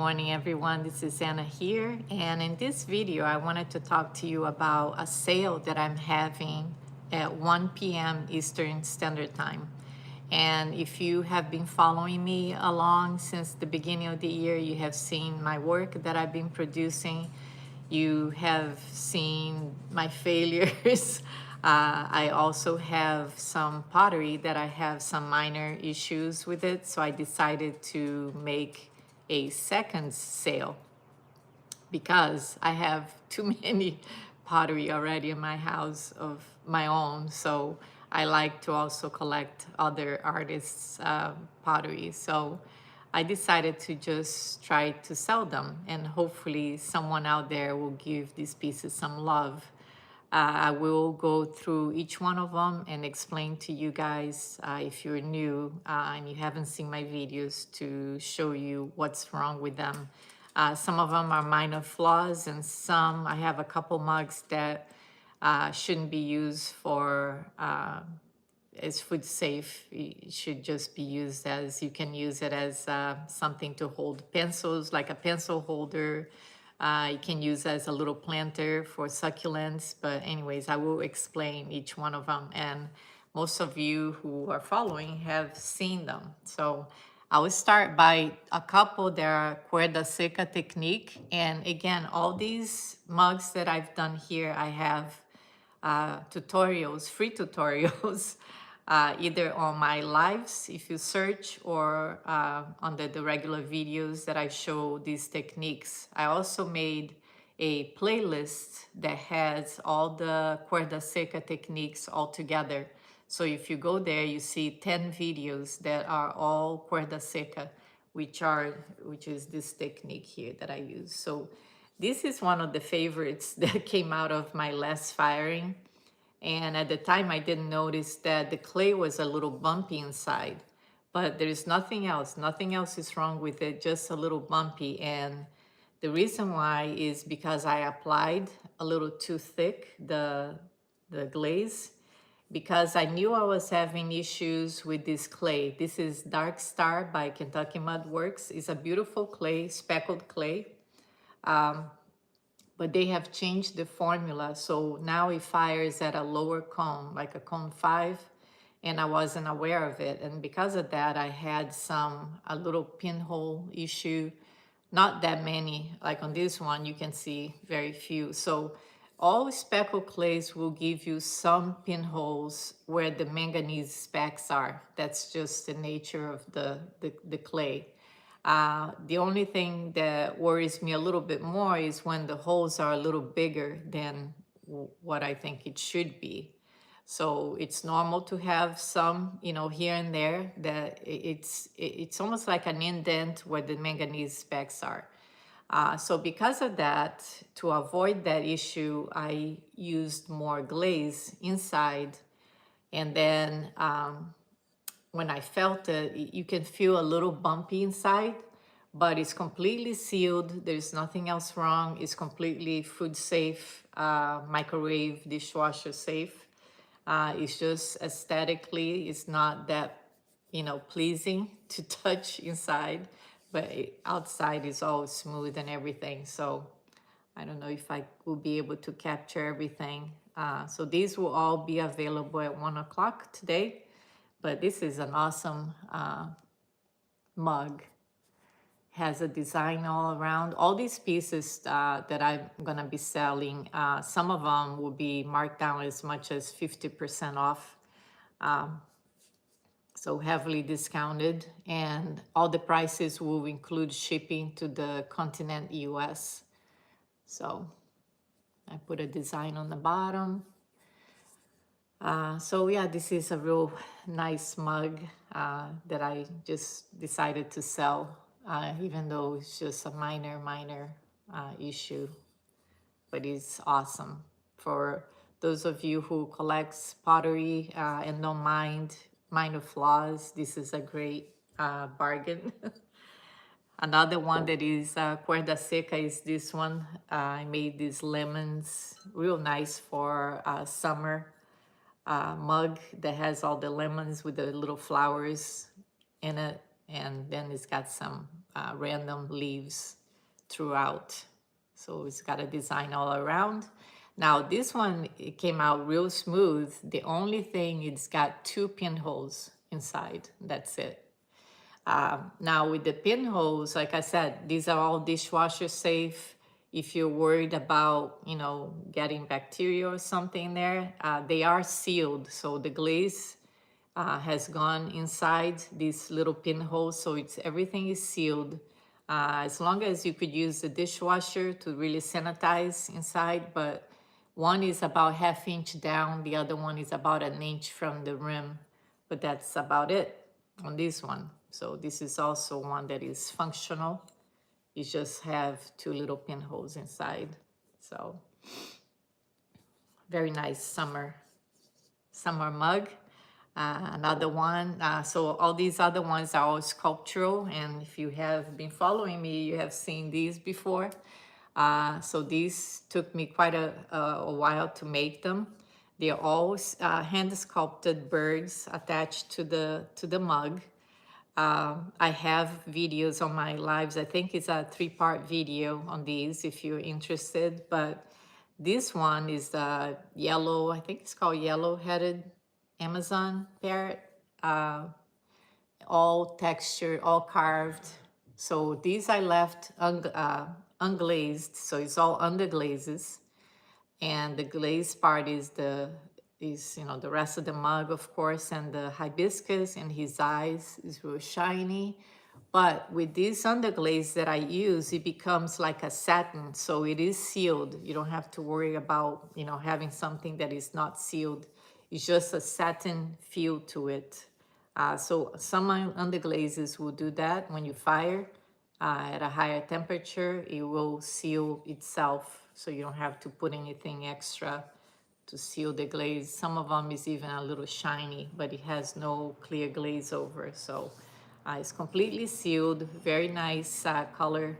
morning, everyone. This is Anna here, and in this video I wanted to talk to you about a sale that I'm having at 1 p.m. Eastern Standard Time. And if you have been following me along since the beginning of the year, you have seen my work that I've been producing. You have seen my failures. I also have some pottery that I have some minor issues with it, so I decided to make a seconds sale because I have too many pottery already in my house of my own. So I like to also collect other artists' pottery. So I decided to just try to sell them, and hopefully someone out there will give these pieces some love. I will go through each one of them and explain to you guys, if you're new and you haven't seen my videos, to show you what's wrong with them. Some of them are minor flaws, and some, I have a couple mugs that shouldn't be used for as food safe. It should just be used as, you can use it as something to hold pencils, like a pencil holder. You can use as a little planter for succulents. But anyways, I will explain each one of them. And most of you who are following have seen them. So I will start by a couple that are cuerda seca technique. And again, all these mugs that I've done here, I have tutorials, free tutorials, either on my lives, if you search, or on the regular videos that I show these techniques. I also made a playlist that has all the cuerda seca techniques all together. So if you go there, you see 10 videos that are all cuerda seca, which is this technique here that I use. So this is one of the favorites that came out of my last firing. And at the time, I didn't notice that the clay was a little bumpy inside. But there's nothing else. Nothing else is wrong with it, just a little bumpy. And the reason why is because I applied a little too thick the glaze, because I knew I was having issues with this clay. This is Dark Star by Kentucky Mud Works. It's a beautiful clay, speckled clay. But they have changed the formula. So now it fires at a lower cone, like a cone 5, and I wasn't aware of it. And because of that, I had a little pinhole issue. Not that many, like on this one, you can see very few. So all speckled clays will give you some pinholes where the manganese specks are. That's just the nature of the clay. The only thing that worries me a little bit more is when the holes are a little bigger than what I think it should be. So it's normal to have some, here and there, that it's almost like an indent where the manganese specks are. So because of that, to avoid that issue, I used more glaze inside. And then when I felt it, you can feel a little bumpy inside, but it's completely sealed. There's nothing else wrong. It's completely food safe, microwave, dishwasher safe. It's just aesthetically, it's not that, pleasing to touch inside, but outside is all smooth and everything. So I don't know if I will be able to capture everything. So these will all be available at 1 o'clock today. But this is an awesome mug. Has a design all around. All these pieces that I'm gonna be selling, some of them will be marked down as much as 50% off. So heavily discounted, and all the prices will include shipping to the continent US. So I put a design on the bottom. So yeah, this is a real nice mug that I just decided to sell, even though it's just a minor issue, but it's awesome. For those of you who collects pottery and don't mind minor flaws, this is a great bargain. Another one that is cuerda seca is this one. I made these lemons, real nice for summer. Mug that has all the lemons with the little flowers in it, and then it's got some random leaves throughout. So it's got a design all around. Now this one, it came out real smooth. The only thing, it's got 2 pinholes inside. That's it. Now with the pinholes, like I said, these are all dishwasher safe. If you're worried about, you know, getting bacteria or something there, they are sealed. So the glaze has gone inside these little pinholes, so it's everything is sealed. As long as you could use the dishwasher to really sanitize inside, but one is about 1/2 inch down, the other one is about 1 inch from the rim, but that's about it on this one. So this is also one that is functional. You just have 2 little pinholes inside. So very nice summer mug. Another one, so all these other ones are all sculptural, and if you have been following me, you have seen these before. So these took me quite a while to make them. They're all hand sculpted birds attached to the mug. I have videos on my lives. I think it's a 3-part video on these if you're interested, but this one is yellow, I think it's called yellow-headed Amazon parrot, all textured, all carved. So these I left unglazed, so it's all under glazes, and the glazed part is you know, the rest of the mug, of course, and the hibiscus, and his eyes is real shiny. But with this underglaze that I use, it becomes like a satin, so it is sealed. You don't have to worry about, you know, having something that is not sealed. It's just a satin feel to it. So some underglazes will do that when you fire at a higher temperature. It will seal itself, so you don't have to put anything extra to seal the glaze. Some of them is even a little shiny, but it has no clear glaze over. So it's completely sealed, very nice color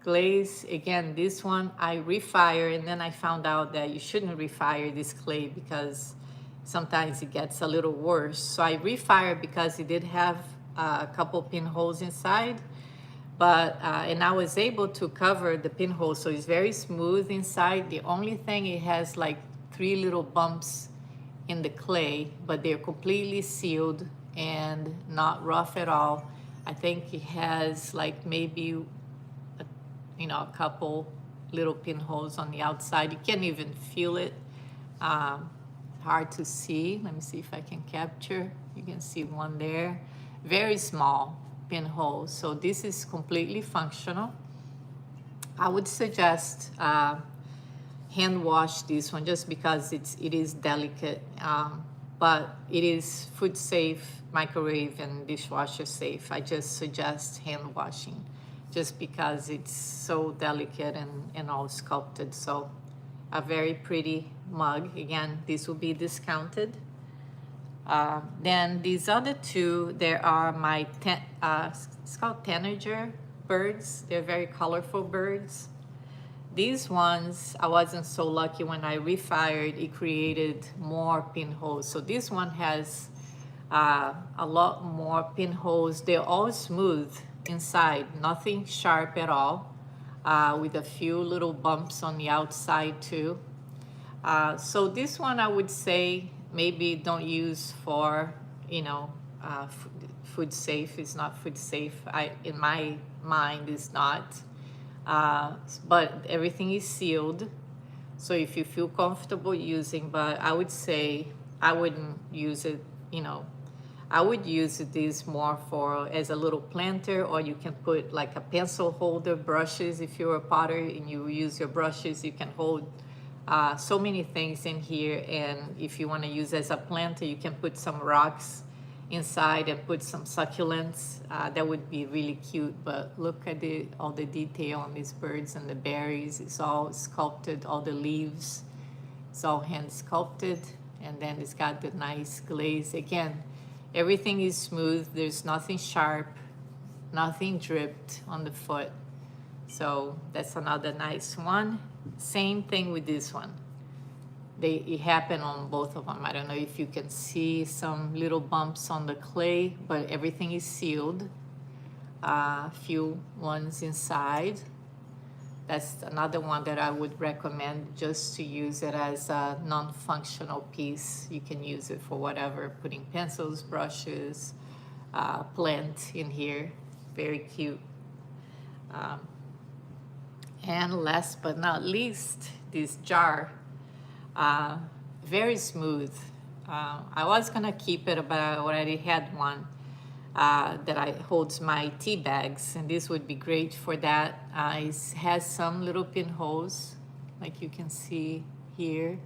glaze. Again, this one I refire, and then I found out that you shouldn't refire this clay because sometimes it gets a little worse. So I refire because it did have a couple pinholes inside, but and I was able to cover the pinholes, so it's very smooth inside. The only thing, it has like 3 little bumps in the clay, but they're completely sealed and not rough at all. I think it has like maybe a couple little pinholes on the outside. You can't even feel it. Hard to see. Let me see if I can capture. You can see one there. Very small pinholes. So this is completely functional. I would suggest hand wash this one just because it is delicate, but it is food safe, microwave and dishwasher safe. I just suggest hand washing just because it's so delicate and all sculpted. So a very pretty mug. Again, this will be discounted. Then these other 2, there are my it's called tanager birds. They're very colorful birds. These ones, I wasn't so lucky. When I refired, it created more pinholes. So this one has a lot more pinholes. They're all smooth inside, nothing sharp at all, with a few little bumps on the outside too. So this one, I would say maybe don't use for, food safe. It's not food safe. In my mind, it's not. But everything is sealed. So if you feel comfortable using, but I would say I wouldn't use it, I would use this more for as a little planter, or you can put like a pencil holder, brushes. If you're a potter and you use your brushes, you can hold so many things in here. And if you want to use as a planter, you can put some rocks inside and put some succulents. That would be really cute. But look at all the detail on these birds and the berries. It's all sculpted, all the leaves. It's all hand sculpted. And then it's got the nice glaze. Again, everything is smooth. There's nothing sharp, nothing dripped on the foot. So that's another nice one. Same thing with this one. It happened on both of them. I don't know if you can see some little bumps on the clay, but everything is sealed. a few ones inside. That's another one that I would recommend just to use it as a non-functional piece. You can use it for whatever, putting pencils, brushes, plant in here. Very cute. And last but not least, this jar. Very smooth. I was gonna keep it, but I already had one that holds my tea bags, and this would be great for that. It has some little pinholes, like you can see here.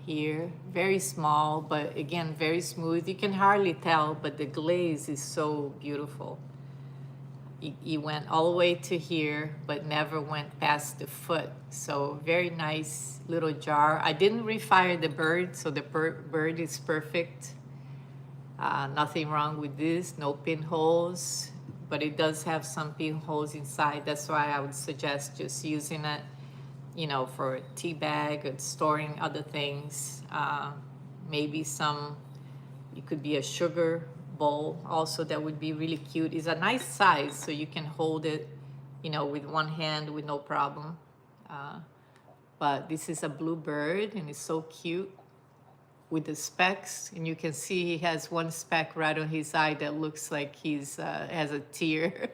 Very small, but again, very smooth. You can hardly tell, but the glaze is so beautiful. It went all the way to here, but never went past the foot. So very nice little jar. I didn't refire the bird, so the bird is perfect. Nothing wrong with this, no pinholes, but it does have some pinholes inside. That's why I would suggest just using it, you know, for a tea bag or storing other things. Maybe it could be a sugar bowl also, that would be really cute. It's a nice size, so you can hold it, you know, with one hand with no problem. But this is a blue bird, and it's so cute with the specks, and you can see he has one speck right on his eye that looks like he's has a tear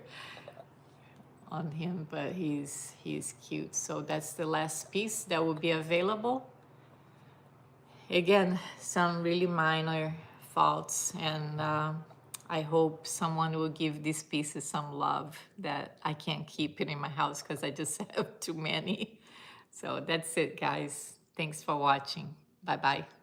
on him, but he's cute. So that's the last piece that will be available. Again, some really minor faults, and I hope someone will give these pieces some love, that I can't keep it in my house because I just have too many. So that's it, guys. Thanks for watching. Bye-bye.